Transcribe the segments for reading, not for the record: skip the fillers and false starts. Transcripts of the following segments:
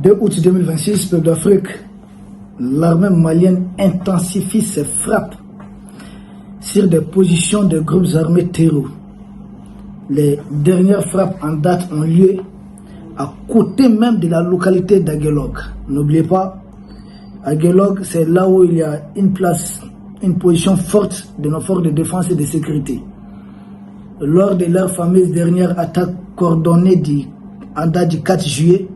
2 août 2026, peuple d'Afrique, l'armée malienne intensifie ses frappes sur des positions de groupes armés terroristes. Les dernières frappes en date ont lieu à côté même de la localité d'Aguelog. N'oubliez pas, Aguelog, c'est là où il y a une place, une position forte de nos forces de défense et de sécurité. Lors de leur fameuse dernière attaque coordonnée en date du 4 juillet,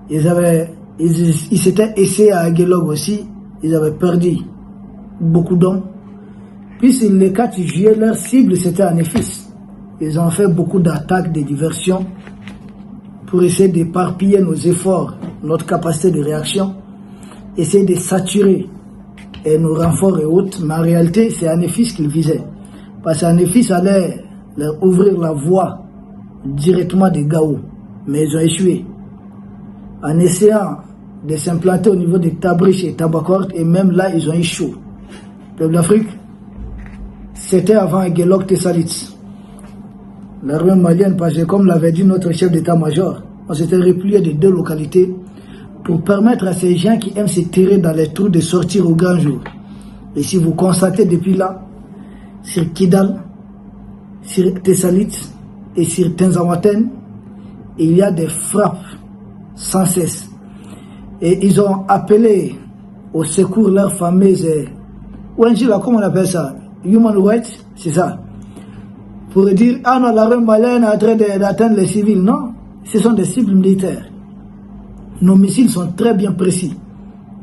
ils s'étaient essayés à Aguelog aussi, ils avaient perdu beaucoup d'hommes. Puis le 4 juillet, leur cible c'était Anefis. Ils ont fait beaucoup d'attaques, de diversions pour essayer d'éparpiller nos efforts, notre capacité de réaction, essayer de saturer nos renforts et autres. Mais en réalité, c'est Anefis qu'ils visaient. Parce qu'Anefis allait leur ouvrir la voie directement des Gao. Mais ils ont échoué. En essayant de s'implanter au niveau de Tabriche et Tabakort, et même là, ils ont échoué. Peuple d'Afrique, c'était avant Aguelog Tessalit. L'armée malienne, parce que comme l'avait dit notre chef d'état-major, on s'était replié de 2 localités pour permettre à ces gens qui aiment se terrer dans les trous de sortir au grand jour. Et si vous constatez depuis là, sur Kidal, sur Tessalit et sur Tenzawaten, il y a des frappes sans cesse. Et ils ont appelé au secours leur fameuse ONG, comment on appelle ça? Human Rights, c'est ça. Pour dire, ah non, l'armée malienne est en train d'atteindre les civils. Non, ce sont des cibles militaires. Nos missiles sont très bien précis.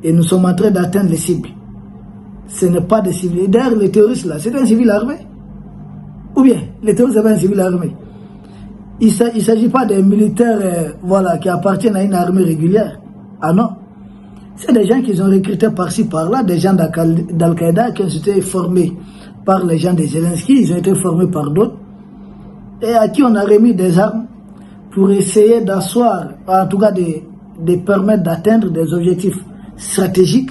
Et nous sommes en train d'atteindre les cibles. Ce n'est pas des civils. D'ailleurs, les terroristes là, c'est un civil armé. Ou bien, les terroristes, c'est pas un civil armé. Il ne s'agit pas des militaires voilà, qui appartiennent à une armée régulière. Ah non. C'est des gens qui ont recrutés par-ci, par-là, des gens d'Al-Qaïda qui ont été formés par les gens de Zelensky, ils ont été formés par d'autres, et à qui on a remis des armes pour essayer d'asseoir, en tout cas de permettre d'atteindre des objectifs stratégiques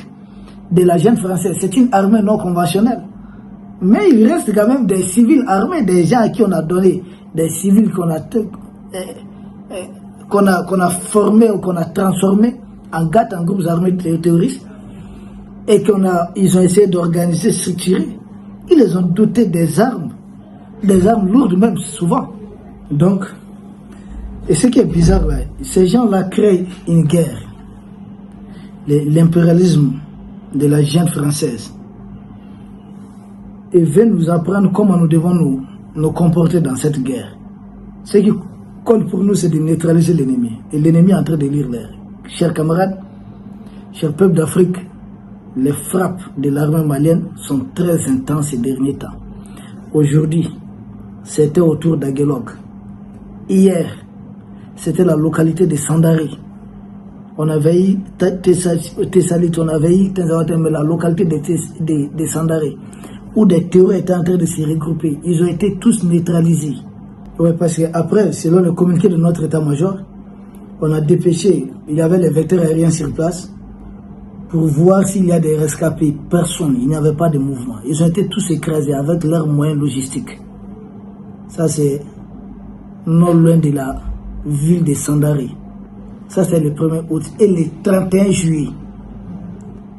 de la junte française. C'est une armée non conventionnelle. Mais il reste quand même des civils armés, des gens à qui on a donné, des civils qu'on a formés ou qu'on a transformés en GAT, en groupes armés terroristes, et ils ont essayé d'organiser, structurer. Ils les ont dotés des armes lourdes même souvent. Donc, et ce qui est bizarre là, ces gens-là créent une guerre. L'impérialisme de la junte française. Et viennent nous apprendre comment nous devons nous comporter dans cette guerre. Ce qui compte pour nous, c'est de neutraliser l'ennemi. Et l'ennemi est en train de lire l'air. Chers camarades, chers peuples d'Afrique, les frappes de l'armée malienne sont très intenses ces derniers temps. Aujourd'hui, c'était autour d'Aguelog. Hier, c'était la localité de Sandari. On avait eu Tessalit, on avait eu Tenzawaten, mais la localité de Sandari, où des terroristes étaient en train de se regrouper. Ils ont été tous neutralisés. Oui, parce qu'après, selon le communiqué de notre état-major, on a dépêché, il y avait les vecteurs aériens sur place, pour voir s'il y a des rescapés. Personne, il n'y avait pas de mouvement. Ils ont été tous écrasés avec leurs moyens logistiques. Ça, c'est non loin de la ville de Sandari. Ça, c'est le 1er août. Et le 31 juillet,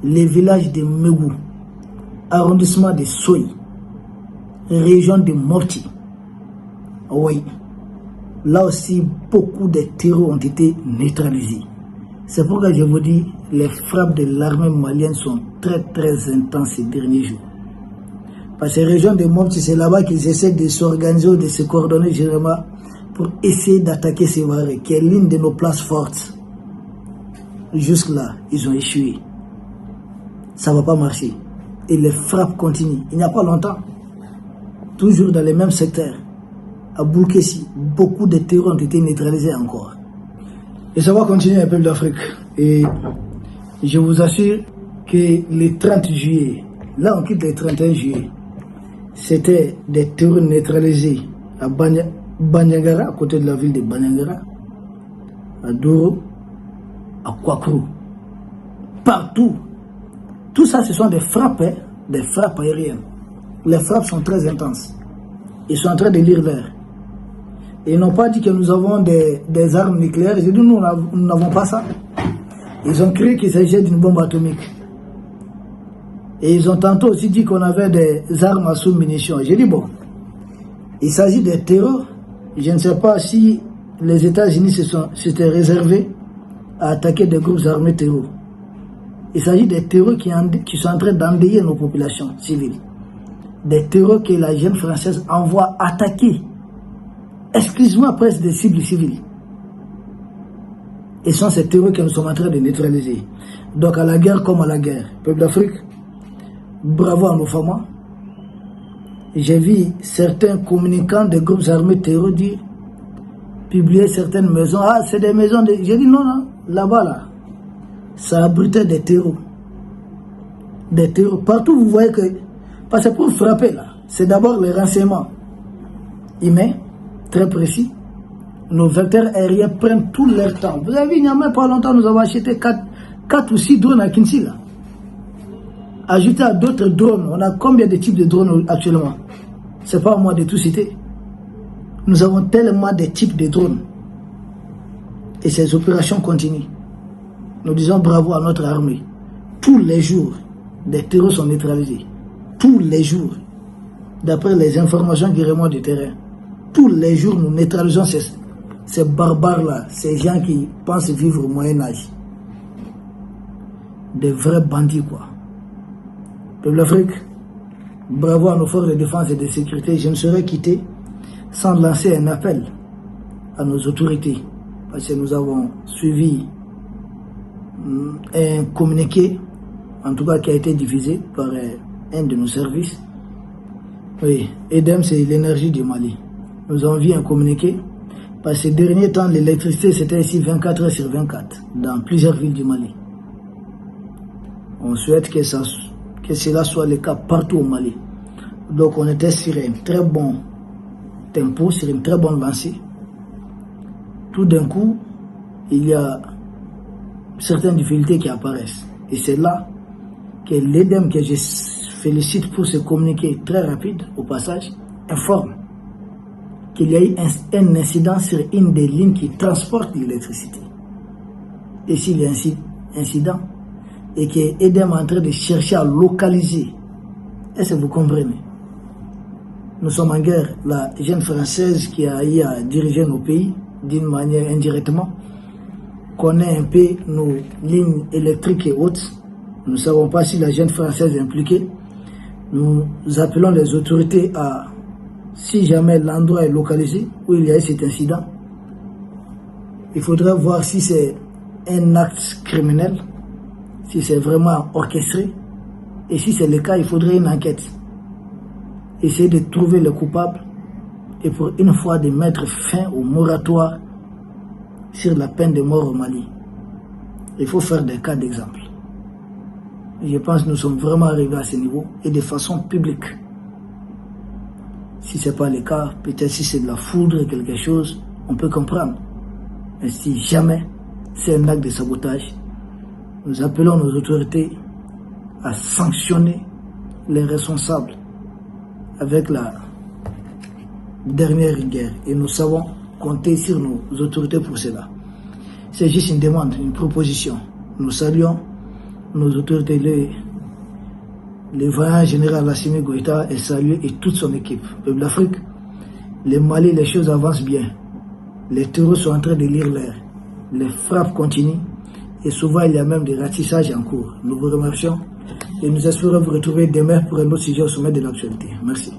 les villages de Megou, arrondissement de Soy, région de Morti. Oui, là aussi, beaucoup de terreurs ont été neutralisés. C'est pourquoi je vous dis, les frappes de l'armée malienne sont très très intenses ces derniers jours. Parce que la région de Mopti, c'est là-bas qu'ils essaient de s'organiser, de se coordonner généralement pour essayer d'attaquer Sévaré, qui est l'une de nos places fortes. Jusque-là, ils ont échoué. Ça ne va pas marcher. Et les frappes continuent. Il n'y a pas longtemps, toujours dans les mêmes secteurs, à Boulkessi, beaucoup de terreurs ont été neutralisés encore. Et ça va continuer, les peuples d'Afrique. Et je vous assure que le 30 juillet, là on quitte le 31 juillet, c'était des terreurs neutralisés à Banyangara, à côté de la ville de Banyangara, à Doro, à Kwakrou. Partout. Tout ça, ce sont des frappes aériennes. Les frappes sont très intenses. Ils sont en train de lire l'air. Ils n'ont pas dit que nous avons des armes nucléaires. J'ai dit nous n'avons pas ça. Ils ont cru qu'il s'agissait d'une bombe atomique. Et ils ont tantôt aussi dit qu'on avait des armes à sous-munitions. J'ai dit bon, il s'agit des terreurs. Je ne sais pas si les États-Unis s'étaient réservés à attaquer des groupes armés terroristes. Il s'agit des terreurs qui sont en train d'endeuiller nos populations civiles. Des terreurs que la jeune française envoie attaquer exclusivement presque des cibles civiles. Et ce sont ces terreurs que nous sommes en train de neutraliser. Donc à la guerre comme à la guerre. Peuple d'Afrique, bravo à nos femmes. J'ai vu certains communicants des groupes armés terroristes dire, publier certaines maisons. Ah, c'est des maisons de... J'ai dit non, non, là-bas, là, ça abritait des terreaux. Des terreaux. Partout, vous voyez que... Parce que pour frapper, là, c'est d'abord les renseignements humains, très précis. Nos vecteurs aériens prennent tout leur temps. Vous avez vu, il n'y a même pas longtemps, nous avons acheté 4 ou 6 drones à Kinshasa. Ajouté à d'autres drones, on a combien de types de drones actuellement? C'est pas à moi de tout citer. Nous avons tellement de types de drones. Et ces opérations continuent. Nous disons bravo à notre armée. Tous les jours, des terreurs sont neutralisés. Tous les jours. D'après les informations qui remontent du terrain. Tous les jours, nous neutralisons ces barbares-là. Ces gens qui pensent vivre au Moyen-Âge. Des vrais bandits, quoi. Peuple d'Afrique, bravo à nos forces de défense et de sécurité. Je ne serais quitté sans lancer un appel à nos autorités. Parce que nous avons suivi un communiqué, en tout cas qui a été diffusé par un de nos services. Oui, EDEM, c'est l'énergie du Mali. Nous avons vu un communiqué. Parce que ces derniers temps, l'électricité, c'était ici 24 heures sur 24, dans plusieurs villes du Mali. On souhaite que cela soit le cas partout au Mali. Donc on était sur un très bon tempo, sur une très bonne lancée. Tout d'un coup, il y a certaines difficultés qui apparaissent. Et c'est là que l'EDEM, que je félicite pour ce communiqué très rapide, au passage, informe qu'il y a eu un incident sur une des lignes qui transporte l'électricité. Et s'il y a un incident, et que EDEM est en train de chercher à localiser. Est-ce que vous comprenez? Nous sommes en guerre. La jeune française qui a eu à diriger nos pays, d'une manière indirectement, connaît un peu nos lignes électriques et autres. Nous ne savons pas si la jeune française est impliquée. Nous appelons les autorités à, si jamais l'endroit est localisé, où il y a eu cet incident, il faudrait voir si c'est un acte criminel, si c'est vraiment orchestré, et si c'est le cas, il faudrait une enquête. Essayer de trouver le coupable et pour une fois de mettre fin au moratoire sur la peine de mort au Mali. Il faut faire des cas d'exemple. Je pense que nous sommes vraiment arrivés à ce niveau et de façon publique. Si ce n'est pas le cas, peut-être si c'est de la foudre ou quelque chose, on peut comprendre. Mais si jamais c'est un acte de sabotage, nous appelons nos autorités à sanctionner les responsables avec la dernière rigueur. Et nous savons compter sur nos autorités pour cela. C'est juste une demande, une proposition. Nous saluons nos autorités, le voyant général Assimi Goïta est salué et toute son équipe. Peuple d'Afrique, le Mali, les choses avancent bien. Les terroristes sont en train de lire l'air. Les frappes continuent. Et souvent, il y a même des ratissages en cours. Nous vous remercions et nous espérons vous retrouver demain pour un autre sujet au sommet de l'actualité. Merci.